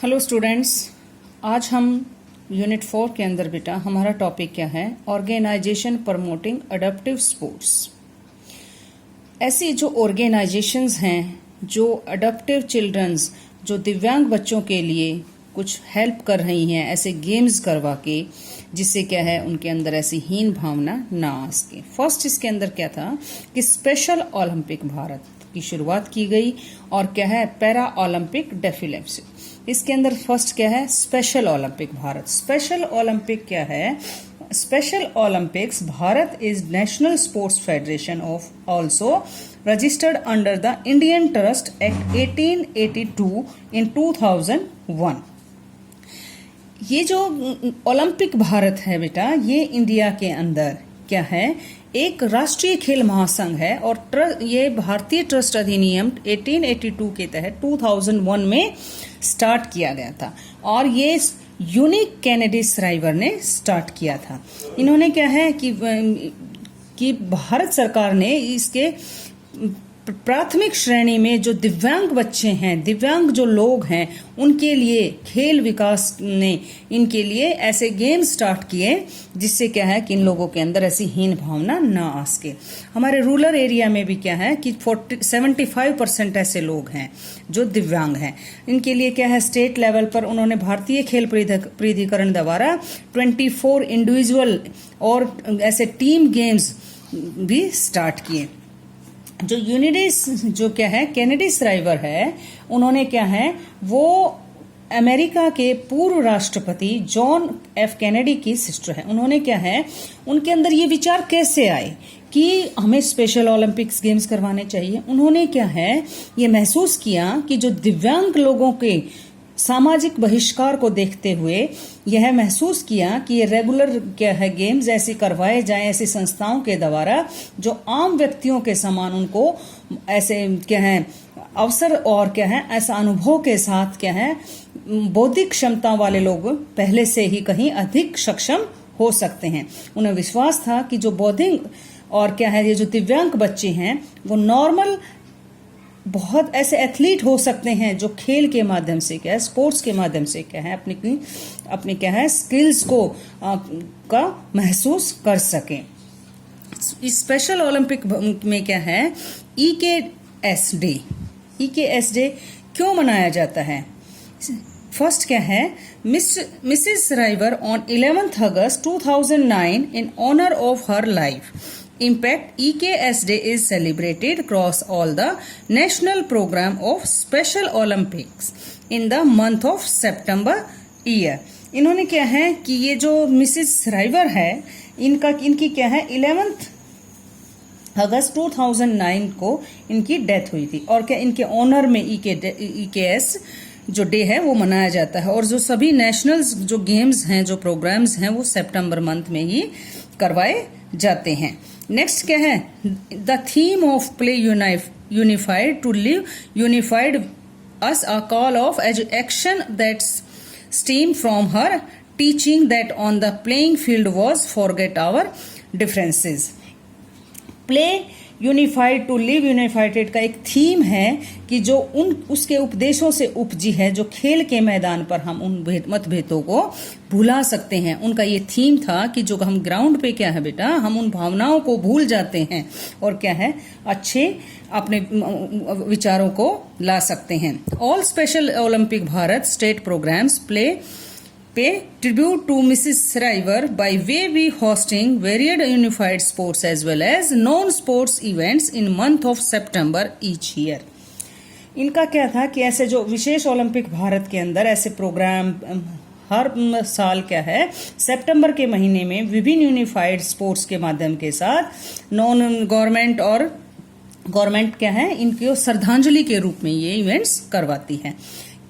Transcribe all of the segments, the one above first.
Hello students, आज हम unit 4 के अंदर बेटा हमारा टॉपिक क्या है? Organization promoting adaptive sports. ऐसी जो ऑर्गेनाइजेशंस हैं जो अडॉप्टिव चिल्ड्रंस, जो दिव्यांग बच्चों के लिए कुछ हेल्प कर रही हैं ऐसे गेम्स करवा के, जिससे क्या है उनके अंदर ऐसी हीन भावना ना आ सके। फर्स्ट इसके अंदर क्या था कि स्पेशल ओलंपिक भारत की शुरुआत की गई और क्या है पैरा ओलंपिक डेफिले से। इसके अंदर फर्स्ट क्या है special olympic Bharat. Special Olympic क्या है? Special Olympics Bharat is national sports federation of also registered under the Indian trust act 1882 इन 2001। ये जो ओलंपिक भारत है बेटा, ये इंडिया के अंदर क्या है एक राष्ट्रीय खेल महासंघ है और ये भारतीय ट्रस्ट अधिनियम 1882 के तहत 2001 में स्टार्ट किया गया था और ये यूनिक केनेडी श्राइवर ने स्टार्ट किया था। इन्होंने क्या है कि भारत सरकार ने इसके प्राथमिक श्रेणी में जो दिव्यांग बच्चे हैं, दिव्यांग जो लोग हैं, उनके लिए खेल विकास ने इनके लिए ऐसे गेम स्टार्ट किए जिससे क्या है कि इन लोगों के अंदर ऐसी हीन भावना ना आ सके। हमारे रूरल एरिया में भी क्या है कि 75% ऐसे लोग हैं जो दिव्यांग हैं। इनके लिए क्या है स्टेट लेवल पर उन्होंने भारतीय खेल प्राधिकरण द्वारा 24 इंडिविजुअल और ऐसे टीम गेम्स भी स्टार्ट किए। जो जो क्या है केनेडी श्राइवर है, उन्होंने क्या है वो अमेरिका के पूर्व राष्ट्रपति जॉन एफ कैनेडी की सिस्टर है। उन्होंने क्या है उनके अंदर ये विचार कैसे आए कि हमें स्पेशल ओलंपिक्स गेम्स करवाने चाहिए। उन्होंने क्या है ये महसूस किया कि जो दिव्यांग लोगों के सामाजिक बहिष्कार को देखते हुए यह महसूस किया कि ये रेगुलर क्या है गेम्स ऐसे करवाए जाएं ऐसी संस्थाओं के द्वारा जो आम व्यक्तियों के समान उनको ऐसे क्या है अवसर और क्या है ऐसा अनुभव के साथ क्या है बौद्धिक क्षमता वाले लोग पहले से ही कहीं अधिक सक्षम हो सकते हैं। उन्हें विश्वास था कि जो बौद्धिक और क्या है ये जो दिव्यांग बच्चे हैं वो नॉर्मल बहुत ऐसे एथलीट हो सकते हैं जो खेल के माध्यम से क्या है स्पोर्ट्स के माध्यम से क्या है अपनी क्या है स्किल्स को का महसूस कर सकें। इस स्पेशल ओलंपिक में क्या है ईकेएस डे क्यों मनाया जाता है? फर्स्ट क्या है Mrs श्राइवर on 11th August 2009 in honor of her life impact, EKS Day is celebrated across all the national program of Special Olympics in the month of September year। इन्होंने क्या है कि ये जो मिसेस श्राइवर है इनकी क्या है 11th अगस्त 2009 को इनकी डेथ हुई थी और क्या इनके ऑनर में EKS जो डे है वो मनाया जाता है। और जो सभी नेशनल जो गेम्स हैं जो प्रोग्राम्स हैं वो सितंबर मंथ में ही करवाए जाते हैं। नेक्स्ट क्या है the theme of play unified to live unified as a call of action that steam from her teaching that on the playing field was forget our differences. Play unified to live unified का एक theme है कि जो उसके उपदेशों से उपजी है जो खेल के मैदान पर हम उन मतभेदों को भुला सकते हैं। उनका ये थीम था कि जो हम ग्राउंड पे क्या है बेटा हम उन भावनाओं को भूल जाते हैं और क्या है अच्छे अपने विचारों को ला सकते हैं। All special olympic Bharat state programs pay tribute to Mrs. Shriver by way we hosting varied unified sports as well as non-sports events in month of September each year। इनका क्या था कि ऐसे जो विशेष ओलंपिक भारत के अंदर ऐसे प्रोग्राम हर साल क्या है सितंबर के महीने में विभिन्न यूनिफाइड स्पोर्ट्स के माध्यम के साथ नॉन गवर्नमेंट और गवर्नमेंट क्या है इनकी श्रद्धांजलि के रूप में ये इवेंट्स करवाती है।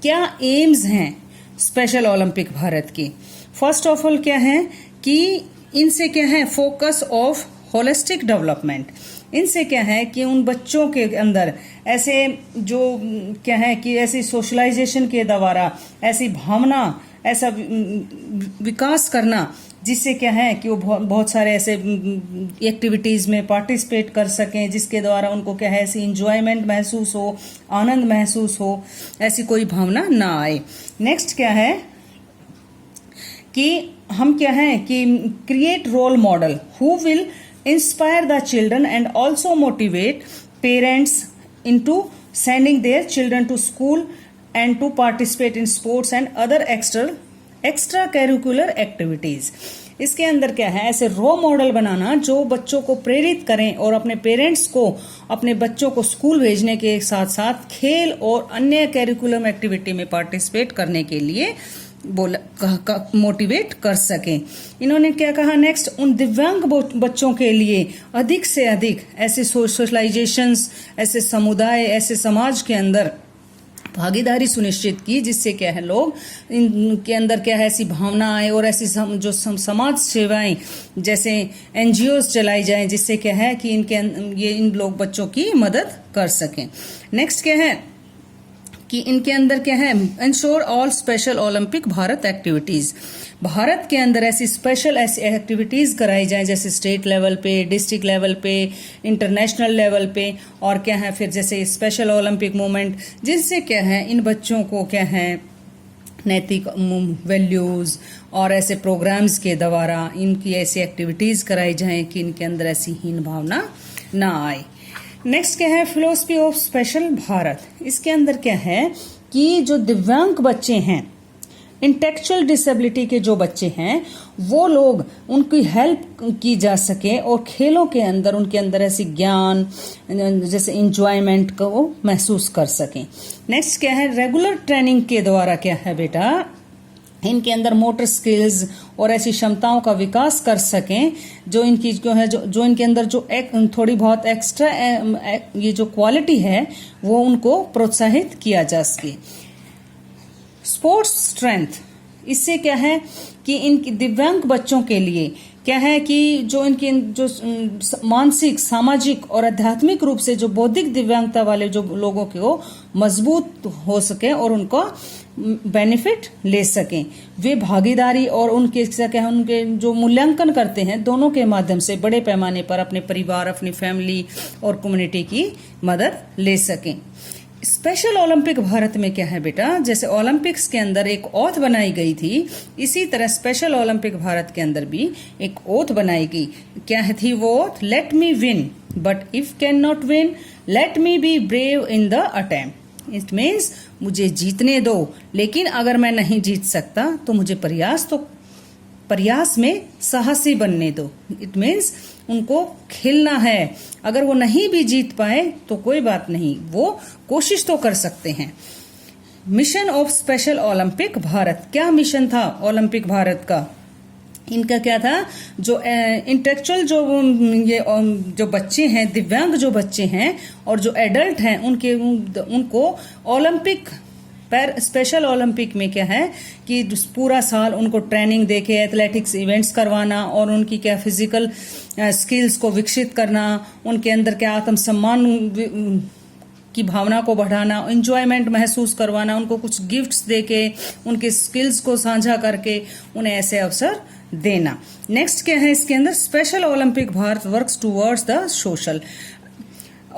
क्या एम्स हैं स्पेशल ओलंपिक भारत की? फर्स्ट ऑफ ऑल क्या है कि इनसे क्या है फोकस ऑफ होलिस्टिक डेवलपमेंट। इनसे क्या है कि उन बच्चों के अंदर ऐसे जो क्या है कि ऐसी सोशलाइजेशन के द्वारा ऐसी भावना ऐसा विकास करना जिससे क्या है कि वो बहुत सारे ऐसे एक्टिविटीज़ में पार्टिसिपेट कर सकें जिसके द्वारा उनको क्या है ऐसी इंजॉयमेंट महसूस हो, आनंद महसूस हो, ऐसी कोई भावना ना आए। नेक्स्ट क्या है कि हम क्या है कि create role model who will inspire the children and also motivate parents into sending their children to school and to participate in sports and other extra curricular activities। इसके अंदर क्या है ऐसे रोल मॉडल बनाना जो बच्चों को प्रेरित करें और अपने पेरेंट्स को अपने बच्चों को स्कूल भेजने के साथ साथ खेल और अन्य कैरिकुलम एक्टिविटी में पार्टिसिपेट करने के लिए मोटिवेट कर सकें। इन्होंने क्या कहा नेक्स्ट, उन दिव्यांग बच्चों के लिए अधिक से अधिक ऐसे सोशलाइजेशंस, ऐसे समुदाय, ऐसे समाज के अंदर भागीदारी सुनिश्चित की जिससे क्या है लोग इनके अंदर क्या है ऐसी भावना आए और ऐसी जो समाज सेवाएं जैसे एनजीओ चलाई जाएं जिससे क्या है कि इन लोग बच्चों की मदद कर सकें। नेक्स्ट क्या है कि इनके अंदर क्या है ensure all special olympic Bharat activities, Bharat के अंदर ऐसी स्पेशल ऐसी एक्टिविटीज कराई जाए जैसे स्टेट लेवल पे, डिस्ट्रिक्ट लेवल पे, इंटरनेशनल लेवल पे, और क्या है फिर जैसे स्पेशल ओलंपिक मूवमेंट जिससे क्या है इन बच्चों को क्या है नैतिक वैल्यूज और ऐसे प्रोग्राम्स के द्वारा इनकी ऐसी एक्टिविटीज कराई जाए कि इनके अंदर ऐसी हीन भावना ना आए। नेक्स्ट क्या है फिलोसफी ऑफ स्पेशल भारत, इसके अंदर क्या है कि जो दिव्यांग बच्चे हैं, इंटेलेक्चुअल डिसेबिलिटी के जो बच्चे हैं वो लोग उनकी हेल्प की जा सके और खेलों के अंदर उनके अंदर ऐसी ज्ञान जैसे इंजॉयमेंट को वो महसूस कर सकें। नेक्स्ट क्या है रेगुलर ट्रेनिंग के द्वारा क्या है बेटा इनके अंदर मोटर स्किल्स और ऐसी क्षमताओं का विकास कर सकें जो इनकी जो है जो इनके अंदर जो थोड़ी बहुत एक्स्ट्रा ये जो क्वालिटी है वो उनको प्रोत्साहित किया जा सके। स्पोर्ट्स स्ट्रेंथ, इससे क्या है कि इन दिव्यांग बच्चों के लिए क्या है कि जो इनकी जो मानसिक, सामाजिक और आध्यात्मिक रूप से जो बौद्धिक दिव्यांगता वाले जो लोगों को मजबूत हो सके और उनको बेनिफिट ले सकें, वे भागीदारी और उनके क्या उनके जो मूल्यांकन करते हैं दोनों के माध्यम से बड़े पैमाने पर अपने परिवार, अपनी फैमिली और कम्युनिटी की मदद ले सकें। स्पेशल ओलंपिक भारत में क्या है बेटा जैसे ओलंपिक्स के अंदर एक ओथ बनाई गई थी, इसी तरह स्पेशल ओलंपिक भारत के अंदर भी एक ओथ बनाई गई। क्या थी वो oath? Let me win but if can not win let me be brave in the attempt. It means मुझे जीतने दो लेकिन अगर मैं नहीं जीत सकता तो मुझे प्रयास में साहसी बनने दो। इट मीन्स उनको खेलना है, अगर वो नहीं भी जीत पाए तो कोई बात नहीं, वो कोशिश तो कर सकते हैं। Mission of special olympic Bharat, क्या मिशन था ओलंपिक भारत का? इनका क्या था जो इंटेलेक्चुअल जो बच्चे हैं, दिव्यांग जो बच्चे हैं और जो एडल्ट हैं उनको ओलंपिक स्पेशल ओलंपिक में क्या है कि पूरा साल उनको ट्रेनिंग देके एथलेटिक्स इवेंट्स करवाना और उनकी क्या फिजिकल स्किल्स को विकसित करना, उनके अंदर क्या आत्मसम्मान की भावना को बढ़ाना, एंजॉयमेंट महसूस करवाना, उनको कुछ गिफ्ट्स देके उनके स्किल्स को साझा करके उन्हें ऐसे अवसर देना। नेक्स्ट क्या है इसके अंदर special olympic Bharat works towards the social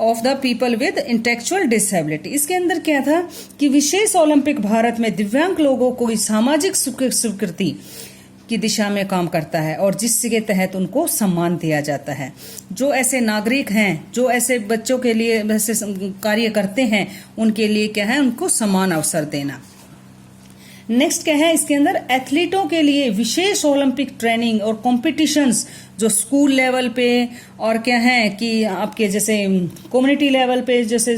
of the people with intellectual disability. इसके अंदर क्या था कि विशेष ओलंपिक भारत में दिव्यांग लोगों को सामाजिक स्वीकृति की दिशा में काम करता है और जिसके तहत उनको सम्मान दिया जाता है। जो ऐसे नागरिक हैं जो ऐसे बच्चों के लिए ऐसे कार्य करते हैं उनके लिए क्या है उनको समान अवसर देना। नेक्स्ट क्या है इसके अंदर एथलीटों के लिए विशेष ओलंपिक ट्रेनिंग और कॉम्पिटिशन्स जो स्कूल लेवल पे और क्या है कि आपके जैसे कम्युनिटी लेवल पे जैसे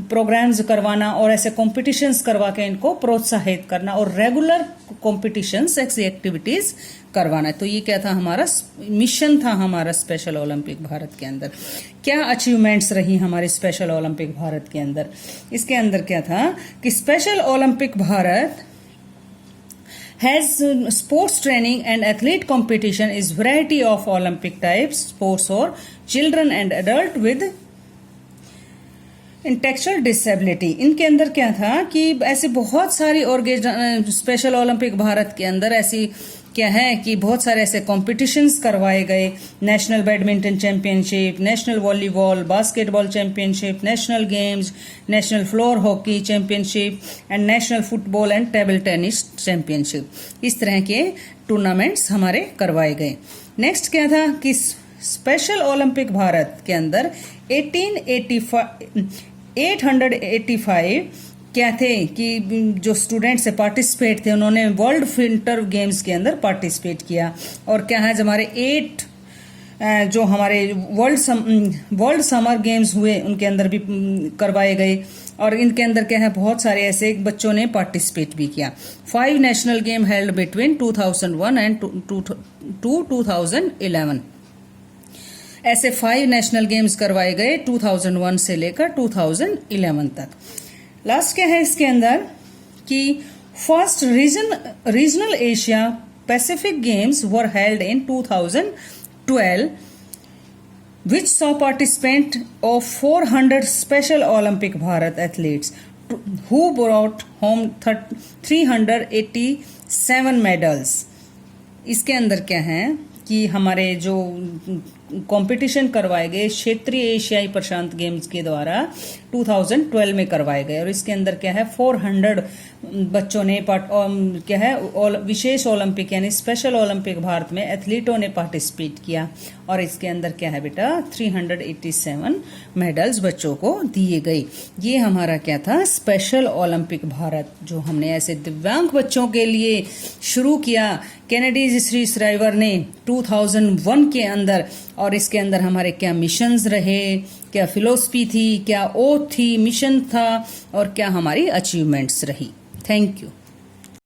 प्रोग्राम्स करवाना और ऐसे कॉम्पिटिशन्स करवा के इनको प्रोत्साहित करना और रेगुलर कॉम्पिटिशन्स ऐसी एक्टिविटीज करवाना। तो ये क्या था हमारा मिशन था हमारा स्पेशल ओलंपिक भारत के अंदर। क्या अचीवमेंट्स रही हमारे स्पेशल ओलंपिक भारत के अंदर? इसके अंदर क्या था कि special olympic Bharat has sports training and athlete competition is variety of Olympic types sports for children and adult with intellectual disability. इनके अंदर क्या था कि ऐसे बहुत सारी स्पेशल ओलंपिक भारत के अंदर ऐसी क्या है कि बहुत सारे ऐसे कॉम्पिटिशन्स करवाए गए, national badminton championship, national volleyball, basketball championship, national games, national floor hockey championship and national football and table tennis championship. इस तरह के टूर्नामेंट्स हमारे करवाए गए। नेक्स्ट क्या था कि स्पेशल ओलंपिक भारत के अंदर 885 क्या थे कि जो स्टूडेंट्स से पार्टिसिपेट थे उन्होंने वर्ल्ड विंटर गेम्स के अंदर पार्टिसिपेट किया। और क्या है हमारे 8 जो हमारे वर्ल्ड समर गेम्स हुए उनके अंदर भी करवाए गए। और इनके अंदर क्या है बहुत सारे ऐसे बच्चों ने पार्टिसिपेट भी किया। 5 national game held between 2001 and 2011। ऐसे 5 नेशनल गेम्स करवाए गए 2001 से लेकर 2011 तक। लास्ट क्या है इसके अंदर कि first regional Asia Pacific games were held in 2012 which saw participant of 400 special Olympic Bharat athletes who brought home 387 medals। इसके अंदर क्या है कि हमारे जो कंपटीशन करवाए गए क्षेत्रीय एशियाई प्रशांत गेम्स के द्वारा 2012 में करवाए गए। और इसके अंदर क्या है 400 बच्चों ने क्या है विशेष ओलंपिक यानी स्पेशल ओलंपिक भारत में एथलीटों ने पार्टिसिपेट किया। और इसके अंदर क्या है बेटा 387 मेडल्स बच्चों को दिए गए। ये हमारा क्या था स्पेशल ओलंपिक भारत जो हमने ऐसे दिव्यांग बच्चों के लिए शुरू किया केनेडी श्री श्राइवर ने 2001 के अंदर। और इसके अंदर हमारे क्या मिशंस रहे, क्या फिलोसफी थी, क्या ओथ थी, मिशन था और क्या हमारी अचीवमेंट्स रही। Thank you.